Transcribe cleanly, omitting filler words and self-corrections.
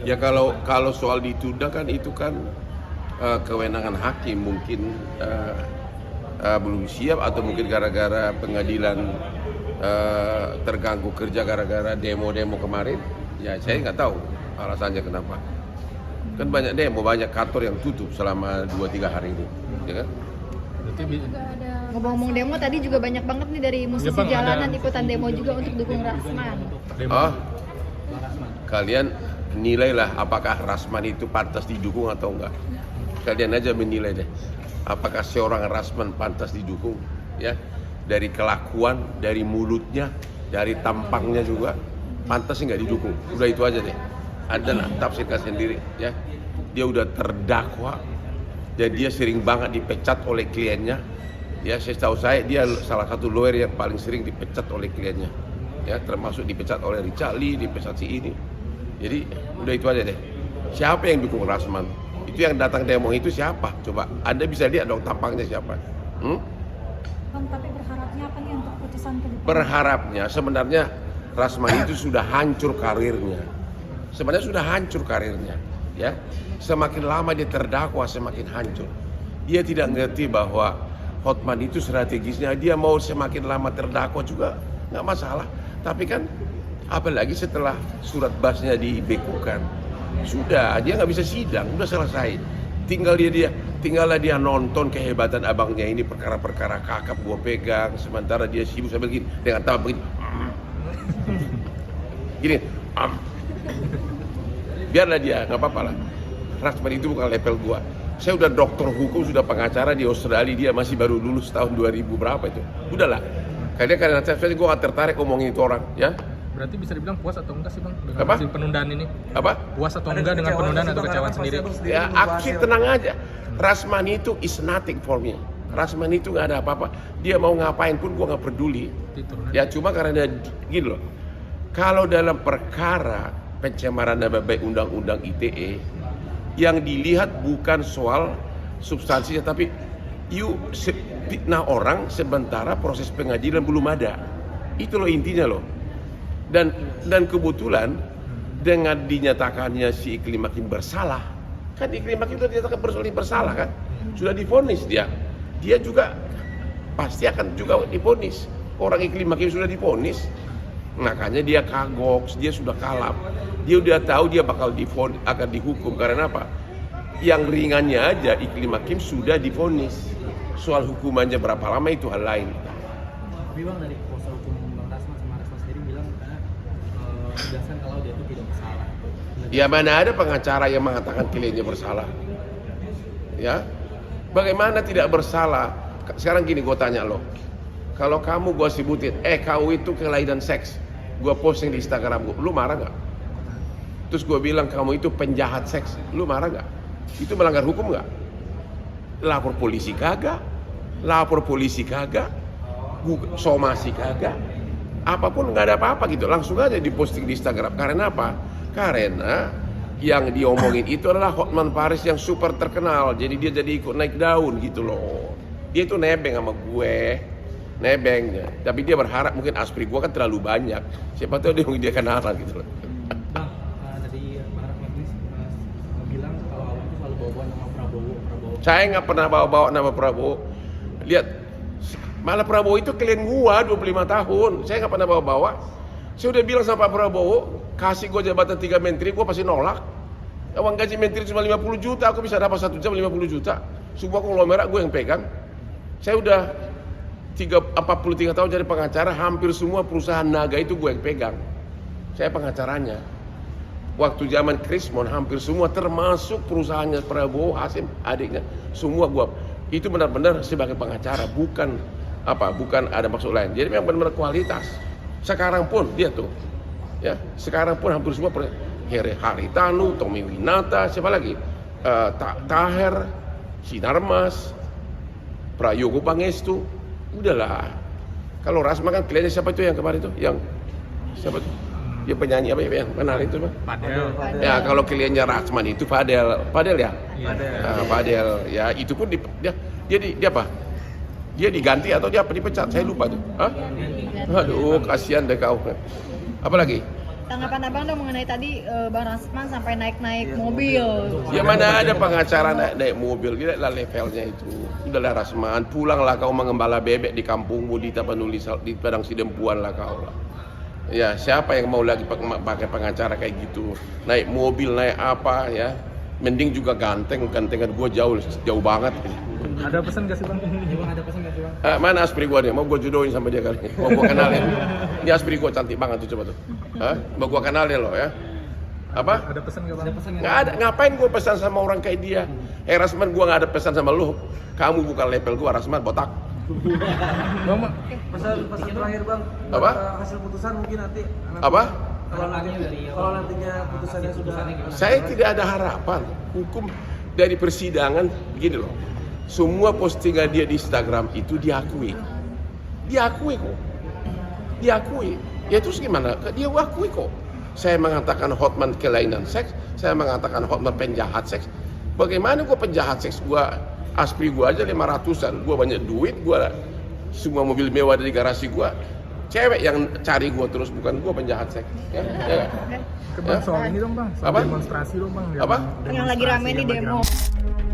Ya kalau soal ditunda kan itu kan kewenangan hakim, mungkin belum siap atau mungkin gara-gara pengadilan terganggu kerja gara-gara demo-demo kemarin. Ya saya nggak tahu alasannya kenapa. Kan banyak demo, banyak kantor yang tutup selama 2-3 hari ini, ya kan? Ngomong-ngomong demo, tadi juga banyak banget nih dari musisi jalanan ikutan demo juga untuk dukung Rasman. Oh, kalian nilailah apakah Rasman itu pantas didukung atau enggak. Kalian aja menilai deh, apakah seorang Rasman pantas didukung, ya? Dari kelakuan, dari mulutnya, dari tampangnya juga pantas nggak didukung. Udah itu aja deh. Anda tafsirkan sendiri, ya. Dia udah terdakwa, dan dia sering banget dipecat oleh kliennya. Ya, setahu saya dia salah satu lawyer yang paling sering dipecat oleh kliennya. Ya, termasuk dipecat oleh Richard Lee, dipecat si ini. Jadi udah itu aja deh. Siapa yang dukung Rasman? Itu yang datang demo itu siapa? Coba Anda bisa lihat dong tampangnya siapa. Bang, tapi berharapnya apa nih untuk putusan ke depan? Berharapnya sebenarnya Rasman itu sudah hancur karirnya. Sebenarnya sudah hancur karirnya, ya. Semakin lama dia terdakwa semakin hancur. Dia tidak ngerti bahwa Hotman itu strategisnya dia mau semakin lama terdakwa juga nggak masalah. Tapi kan apalagi setelah surat basnya dibekukan, sudah dia nggak bisa sidang, udah selesai. Tinggallah dia nonton kehebatan abangnya ini, perkara-perkara kakap gua pegang, sementara dia sibuk sambil gini dengan tawa begini. Gini, biarlah dia, nggak apa-apa lah. Rasman itu bukan level gua. Saya udah dokter hukum, sudah pengacara di Australia, dia masih baru lulus tahun 2000 berapa itu. Udahlah. Karena saya gua nggak tertarik ngomongin itu orang, ya. Berarti bisa dibilang puas atau enggak sih bang dengan Apa? hasil penundaan ini? Apa? Puas atau enggak dengan penundaan atau kecewaan sendiri? Ya, aku sih tenang aja. Rasman itu is nothing for me. Rasman itu nggak ada apa-apa. Dia mau ngapain pun gua nggak peduli. Ya cuma karena gini loh. Kalau dalam perkara pencemaran nama baik undang-undang ITE, yang dilihat bukan soal substansinya, tapi fitnah orang sementara proses pengadilan belum ada. Itu loh intinya loh. Dan kebetulan dengan dinyatakannya si Iklim Hakim bersalah, kan Iklim Hakim sudah dinyatakan bersalah kan, sudah divonis dia juga pasti akan juga divonis. Orang Iklim Hakim sudah divonis, makanya dia kagok, dia sudah kalap, dia udah tahu dia bakal akan dihukum karena apa? Yang ringannya aja Iklim Hakim sudah divonis, soal hukumannya berapa lama itu hal lain. Tapi bang, dari kuasa hukum Bang Rasman sama Rasman sendiri bilang menegaskan kalau dia itu tidak bersalah. Ya mana ada pengacara yang mengatakan kliennya bersalah? Ya, bagaimana tidak bersalah? Sekarang gini gue tanya lo, kalau kamu gue sebutin, kau itu kelainan seks, gue posting di Instagram gue, lu marah nggak? Terus gue bilang kamu itu penjahat seks, lu marah nggak? Itu melanggar hukum nggak? Lapor polisi kagak, somasi kagak, apapun nggak ada apa-apa gitu, langsung aja diposting di Instagram. Karena apa? Karena yang diomongin itu adalah Hotman Paris yang super terkenal, jadi dia jadi ikut naik daun gitu loh. Dia itu nebeng sama gue, nebeng, tapi dia berharap mungkin aspri gue kan terlalu banyak, siapa tahu dia kenalan gitu loh. Bang, tadi Bang Rasman ini bilang kalau awal itu selalu bawa nama Prabowo. Saya nggak pernah bawa nama Prabowo. Lihat, malah Prabowo itu klien gua 25 tahun. Saya nggak pernah bawa-bawa. Saya udah bilang sama Pak Prabowo, kasih gua jabatan 3 menteri, gua pasti nolak. Uang gaji menteri cuma 50 juta, aku bisa dapat 1 jam 50 juta. Semua konglomerat gue yang pegang. Saya udah 43 tahun jadi pengacara, hampir semua perusahaan naga itu gue yang pegang. Saya pengacaranya. Waktu zaman Krismon hampir semua, termasuk perusahaannya Prabowo, Hasim, adiknya, semua gua. Itu benar-benar sebagai pengacara, bukan ada maksud lain. Jadi memang benar-benar kualitas. Sekarang pun dia tuh, ya, sekarang pun hampir semua Heri Haritanu, Tommy Winata, siapa lagi? Taher, Sinarmas, Prayogo Pangestu, udahlah. Kalau Rasman kan kliennya siapa itu yang kemarin itu? Yang siapa tuh? Dia penyanyi apa ya yang kenal itu mah? Padel. Ya kalau kliennya Rasman itu Padel ya? Padel ya, itu pun dia apa? Dia diganti atau dia apa dipecat? Saya lupa tuh. Hah? Aduh, kasihan deh kau. Apa lagi? Tanggapan abang dong mengenai tadi Bang Rasman sampai naik-naik mobil. Ya mana ada pengacara naik mobil, dia lah levelnya itu. Udahlah Rasman, pulanglah kau mengembala bebek di kampungmu di Tapanuli di Padang Sidempuan lah kau lah. Ya siapa yang mau lagi pakai pengacara kayak gitu? Naik mobil, naik apa ya? Mending juga gantengan gua jauh banget. Ada pesan gak sih bang? Ya bang, ada pesan nggak sih bang? Mana aspri gua nih? Mau gua jodohin sama dia kali. Mau gua kenalin. Ini aspri gua cantik banget tuh, coba tuh. Hah? Mau gua kenalin lo ya. Apa? Ada pesan gak bang? Ada pesan nggak? Nggak ada. Ngapain gua pesan sama orang kayak dia? Rasman gua nggak ada pesan sama lu. Kamu bukan level gua, Rasman botak. Bang, bang. Pesan terakhir bang. Apa? Hasil putusan mungkin nanti. Apa? Kalau nantinya putusannya sudah. Saya tidak ada harapan. Hukum dari persidangan begini loh. Semua postingan dia di Instagram itu diakui. Diakui kok. Diakui. Ya terus gimana? Dia akui kok. Saya mengatakan Hotman kelainan seks, saya mengatakan Hotman penjahat seks. Bagaimana gua penjahat seks? Gua aspri gua aja 500-an. Gua banyak duit, gua semua mobil mewah dari garasi gua. Cewek yang cari gua terus, bukan gua penjahat seks. Ya, ya. Bang, soal ini dong bang, soal Apa? demonstrasi dong bang. Apa? Yang lagi rame di lagi demo. rame.